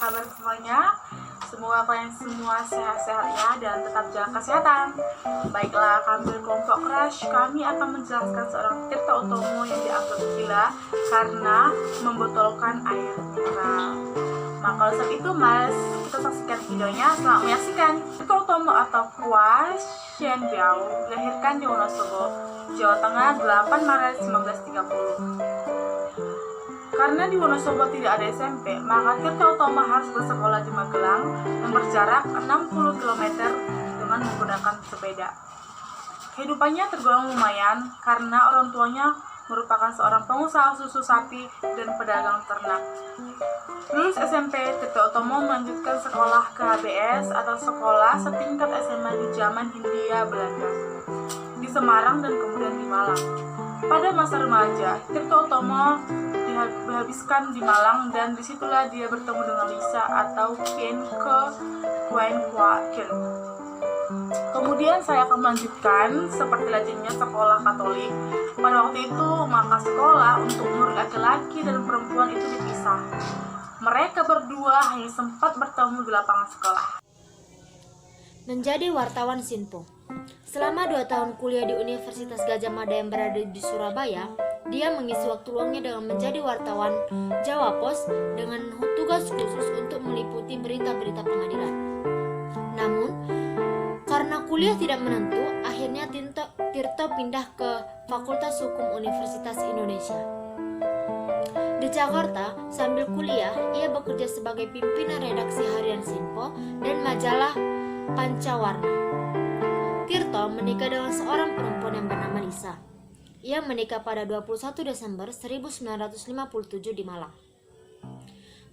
kabar semuanya? Semoga kalian semua sehat-sehat ya dan tetap jaga kesehatan. Baiklah, kami dari kelompok Crush, kami akan menjelaskan seorang Tirta Utomo yang dianggap gila karena membotolkan air mineral. Nah, kalau saat itu mas, kita saksikan videonya. Selamat menyaksikan. Tirta Utomo atau Kwa Shen Biao dilahirkan di Wonosobo, Jawa Tengah 8 Maret 1930. Karena di Wonosobo tidak ada SMP, maka Tirta Utomo harus bersekolah di Magelang yang berjarak 60 km dengan menggunakan sepeda. Kehidupannya tergolong lumayan karena orang tuanya merupakan seorang pengusaha susu sapi dan pedagang ternak. Lulus SMP, Tirta Utomo melanjutkan sekolah ke HBS atau sekolah setingkat SMA di zaman Hindia Belanda di Semarang dan kemudian di Malang. Pada masa remaja, Tirta Utomo dihabiskan di Malang dan disitulah dia bertemu dengan Lisa atau Kien ke Kuen Kwa Kien. Kemudian saya akan melanjutkan seperti lazimnya sekolah Katolik. Pada waktu itu maka sekolah untuk murid laki-laki dan perempuan itu dipisah. Mereka berdua hanya sempat bertemu di lapangan sekolah. Menjadi wartawan Sinpo. Selama 2 tahun kuliah di Universitas Gadjah Mada yang berada di Surabaya, dia mengisi waktu luangnya dengan menjadi wartawan Jawa Pos dengan tugas khusus untuk meliputi berita-berita pengadilan. Namun, karena kuliah tidak menentu, akhirnya Tirta pindah ke Fakultas Hukum Universitas Indonesia. Di Jakarta, sambil kuliah, ia bekerja sebagai pimpinan redaksi harian Sinpo dan majalah Pancawarna. Tirta menikah dengan seorang perempuan yang bernama Lisa. Ia menikah pada 21 Desember 1957 di Malang.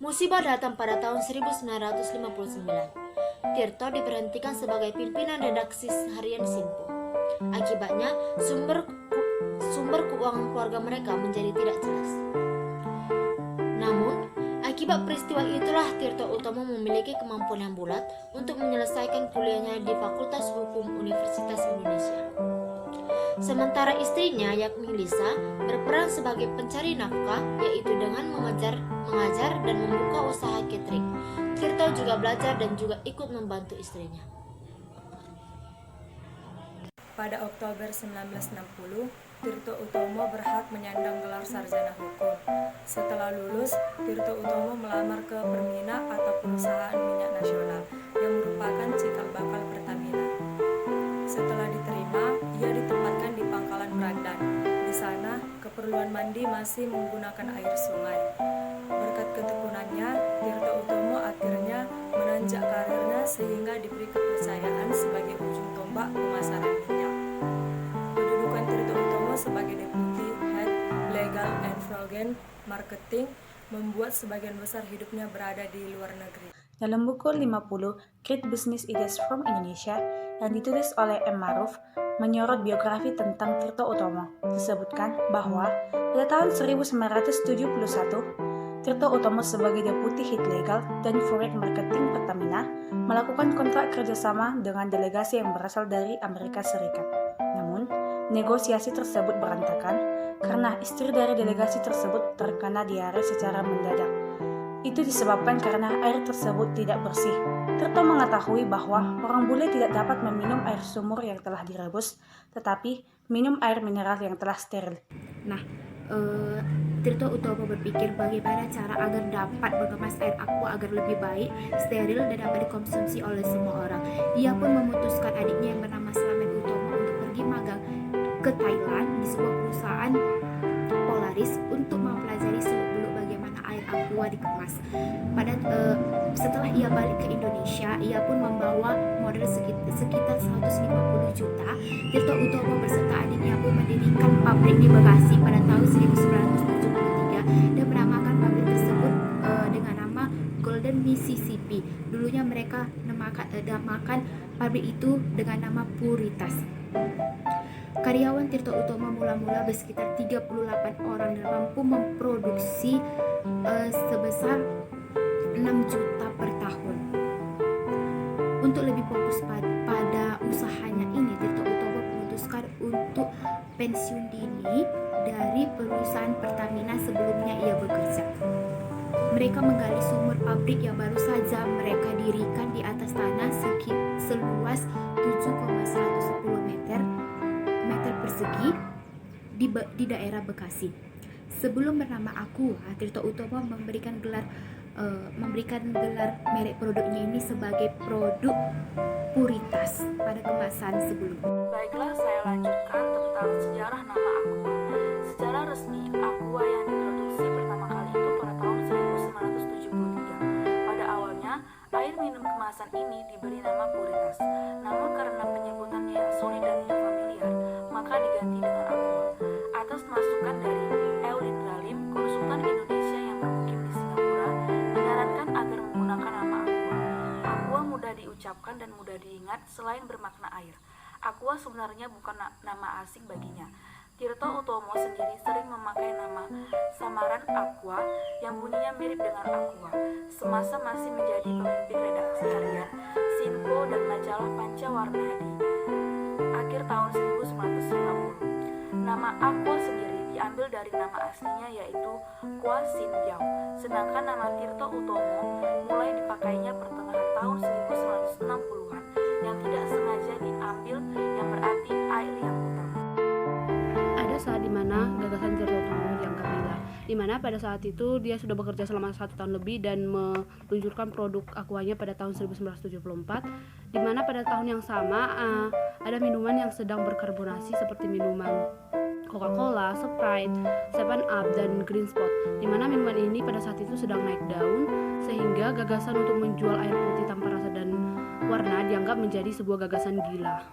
Musibah datang pada tahun 1959. Tirta diberhentikan sebagai pimpinan redaksi harian Sinpo. Akibatnya, sumber keuangan keluarga mereka menjadi tidak jelas. Namun, akibat peristiwa itulah Tirta Utomo memiliki kemampuan yang bulat untuk menyelesaikan kuliahnya di Fakultas Hukum Universitas Indonesia. Sementara istrinya, yakni Lisa, berperan sebagai pencari nafkah, yaitu dengan mengajar dan membuka usaha catering. Tirta juga belajar dan juga ikut membantu istrinya. Pada Oktober 1960, Tirta Utomo berhak menyandang gelar sarjana hukum. Setelah lulus, Tirta Utomo melamar ke Permina atau Perusahaan Minyak Nasional yang merupakan cikal bakal Pertamina. Setelah diterima, ia ditempatkan di Pangkalan Brandan. Di sana, keperluan mandi masih menggunakan air sungai. Berkat ketekunannya, Tirta Utomo akhirnya menanjak karirnya sehingga diberi kepercayaan sebagai ujung tombak pemasaran minyak. Kedudukan Tirta Utomo sebagai Deputi Head Legal and Foreign Marketing membuat sebagian besar hidupnya berada di luar negeri. Dalam buku 50 Great Business Ideas from Indonesia yang ditulis oleh M. Maruf menyorot biografi tentang Tirta Utomo, disebutkan bahwa pada tahun 1971, Tirta Utomo sebagai Deputi Head Legal dan Foreign Marketing Pertamina melakukan kontrak kerjasama dengan delegasi yang berasal dari Amerika Serikat. Namun, negosiasi tersebut berantakan karena istri dari delegasi tersebut terkena diare secara mendadak. Itu disebabkan karena air tersebut tidak bersih. Tirta mengetahui bahwa orang bule tidak dapat meminum air sumur yang telah direbus, tetapi minum air mineral yang telah steril. Tirta Utomo berpikir bagaimana cara agar dapat mengemas air aqua agar lebih baik, steril, dan dapat dikonsumsi oleh semua orang. Ia pun memutuskan adiknya yang bernama Slamet Utomo untuk pergi magang ke Thailand di sebuah perusahaan Polaris untuk mempelajari seluk-beluk bagaimana air aqua dikemas. Setelah ia balik ke Indonesia, ia pun membawa modal sekitar 150 juta. Tirta Utomo beserta adiknya pun mendirikan pabrik di Bekasi pada tahun 1973 dan menamakan pabrik tersebut dengan nama Golden Mississippi. Dulunya mereka namakan pabrik itu dengan nama Puritas. Karyawan Tirta Utomo mula-mula bersekitar 38 orang dan mampu memproduksi sebesar 6 juta per tahun. Untuk lebih fokus pada usahanya ini, Tirta Utomo memutuskan untuk pensiun dini dari perusahaan Pertamina sebelumnya ia bekerja. Mereka menggali sumur pabrik yang baru saja mereka dirikan di atas tanah seluas 7,110 meter persegi di daerah Bekasi. Sebelum bernama Aqua, Tirto Utomo memberikan gelar merek produknya ini sebagai produk puritas pada kemasan sebelumnya. Baiklah, saya lanjutkan tentang sejarah nama Aqua. Secara resmi, Aqua yang diproduksi pertama kali itu pada tahun 1973. Pada awalnya, air minum kemasan ini diberi nama Puritas. Namun karena penyebutannya yang sulit dan tidak familiar, maka diganti dengan Aqua. Atas masukan dari Eulit Lalim, konsultan Indonesia yang bermukim di Singapura, menyarankan agar menggunakan nama Aqua. Aqua mudah diucapkan dan mudah diingat selain bermakna air. Aqua sebenarnya bukan nama asing baginya. Tirto Utomo sendiri sering memakai nama samaran Aqua yang bunyinya mirip dengan Aqua semasa masih menjadi pemimpin redaksi harian Sinpo dan majalah Pancawarna di akhir tahun 1950. Nama Aqua sendiri diambil dari nama aslinya yaitu Kwa Sin Biao, sedangkan nama Tirto Utomo mulai dipakainya pertengahan tahun 1960-an yang tidak sengaja diambil yang berarti air yang utama. Ada saat dimana gagasan Tirto Utomo dianggap gila, dimana pada saat itu dia sudah bekerja selama 1 tahun lebih dan meluncurkan produk Aquanya pada tahun 1974, dimana pada tahun yang sama ada minuman yang sedang berkarbonasi seperti minuman Coca-Cola, Sprite, 7up, dan Green Spot, dimana minuman ini pada saat itu sedang naik daun, sehingga gagasan untuk menjual air putih tanpa rasa dan warna dianggap menjadi sebuah gagasan gila.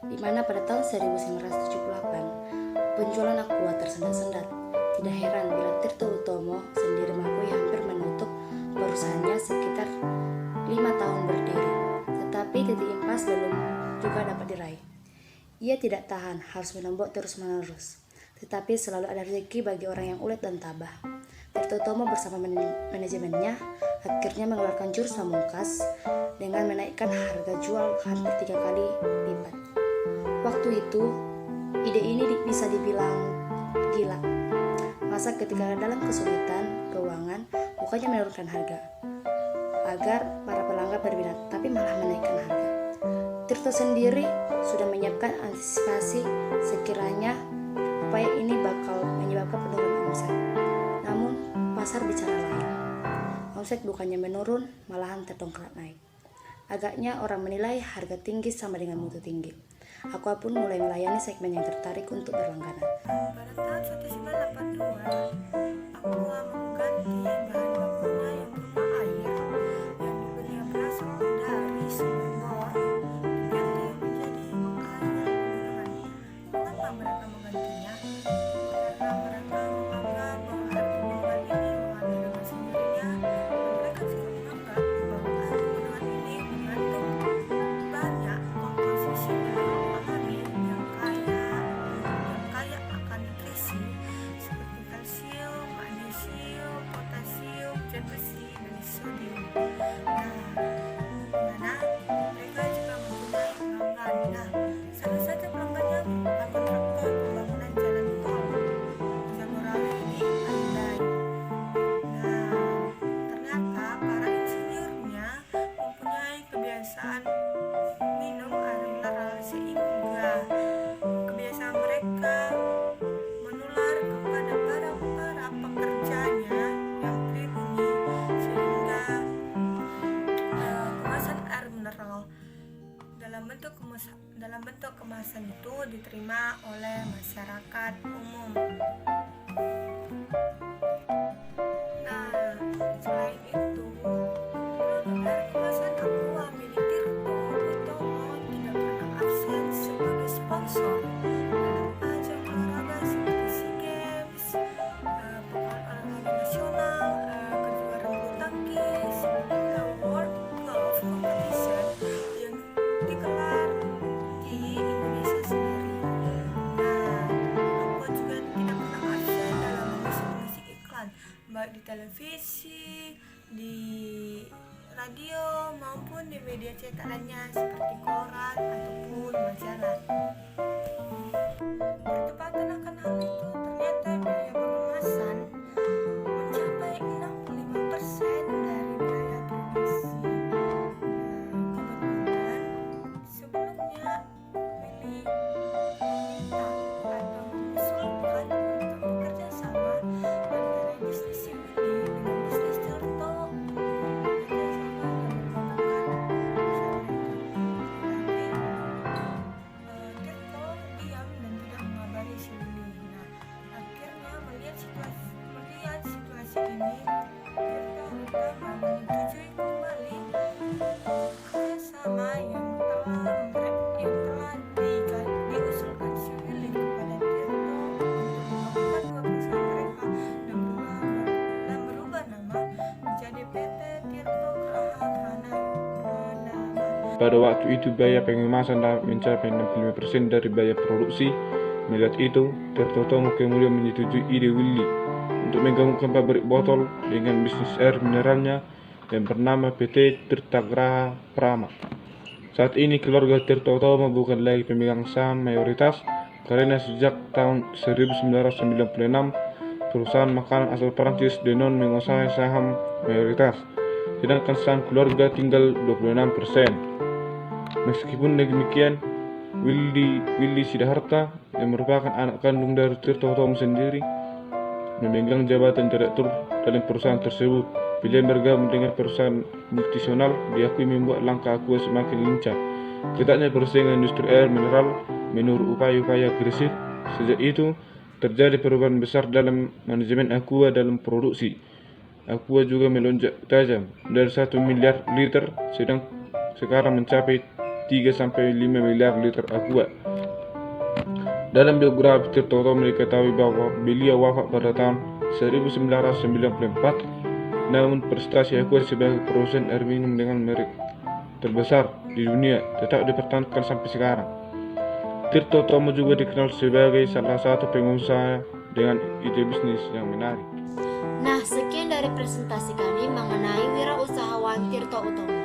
Di mana pada tahun 1978 penjualan Aqua tersendat-sendat. Tidak heran bila Tirto Utomo sendiri mengakui hampir menutup perusahaannya sekitar 5 tahun berdiri, tetapi titik impas belum juga dapat diraih. Ia tidak tahan, harus menembok terus-menerus, tetapi selalu ada rezeki bagi orang yang ulet dan tabah. Tirto Utomo bersama manajemennya akhirnya mengeluarkan jurus pamungkas dengan menaikkan harga jual hampir 3 kali lipat. Waktu itu, ide ini bisa dibilang gila. Masa ketika dalam kesulitan keuangan, bukannya menurunkan harga agar para pelanggan berminat, tapi malah menaikkan harga. Tirto sendiri sudah menyiapkan antisipasi sekiranya upaya ini bakal menyebabkan penurunan omset. Namun, pasar bicara lain. Omset bukannya menurun, malahan terdongkrak naik. Agaknya orang menilai harga tinggi sama dengan mutu tinggi. Aqua pun mulai melayani segmen yang tertarik untuk berlangganan. Pada tahun 1982, Aqua mengganti bahan bakunya yang berupa air yang dulunya berasal dari sumber bor diganti menjadi air pegunungan. Kenapa mereka menggantinya? Karena mereka menganggap bahwa air pegunungan ini mengalir dengan sendirinya, dan mereka juga menganggap bahwa air pegunungan ini mengandung banyak komposisi mineral alami yang kaya akan nutrisi seperti kalsium, magnesium, potasium, zat besi, dan sodium. Nah, mereka juga mempunyai pelanggan. Nah, salah satu pelanggannya merupakan kontraktor pembangunan jalan tol Jagorawi di Andai. Nah, ternyata para insinyurnya mempunyai kebiasaan minum air mineral sehingga kebiasaan mereka menular kepada para pekerjanya yang pribumi, sehingga kemasan air mineral dalam bentuk kemasan itu diterima oleh masyarakat umum. Nah, selain itu, produk air kemasan Aqua milik Tirto Utomo tidak pernah absen sebagai sponsor dalam ajang olahraga seperti SEA Games, Pekan Olahraga Nasional, kejuaraan bulu tangkis, hingga World Golf Competition yang digelar di Indonesia sendiri. Nah, Aqua juga tidak pernah absen dalam mengisi iklan, baik di televisi, di radio, maupun di media cetak lainnya seperti koran ataupun majalah. Perdebatan akan hal itu, ternyata biaya pengemasan mencapai 65% pertama menyetujui kembali kerjasama yang telah diusulkan si Willy kepada Tirto untuk menggabungkan dua perusahaan mereka dan berubah nama menjadi PT Tirto Graha Prana. Pada waktu itu biaya pengemasan dapat mencapai 65% dari biaya produksi. Melihat itu, Tirto Utomo kemudian menyetujui ide Willy untuk menggabungkan pabrik botol dengan bisnis air mineralnya yang bernama PT Tirta Graha Prama. Saat ini keluarga Tirto Utomo bukan lagi pemegang saham mayoritas karena sejak tahun 1996 perusahaan makanan asal Prancis Danone menguasai saham mayoritas, sedangkan saham keluarga tinggal 26%. Meskipun demikian, Willy Siddhartha yang merupakan anak kandung dari Tirto Utomo sendiri memegang jabatan direktur dalam perusahaan tersebut. Pilihan bergabung dengan perusahaan multinasional diakui membuat langkah Aqua semakin lincah. Ketatnya persaingan industri air mineral menurut upaya-upaya agresif. Sejak itu, terjadi perubahan besar dalam manajemen Aqua dalam produksi. Aqua juga melonjak tajam dari 1 miliar liter sedang sekarang mencapai 3-5 miliar liter Aqua. Dalam biografi Tirto Utomo diketahui bahwa beliau wafat pada tahun 1994, namun prestasi Aqua sebagai produsen air minum dengan merek terbesar di dunia tetap dipertahankan sampai sekarang. Tirto Utomo juga dikenal sebagai salah satu pengusaha dengan ide bisnis yang menarik. Nah, sekian dari presentasi kami mengenai wirausahawan Tirto Utomo.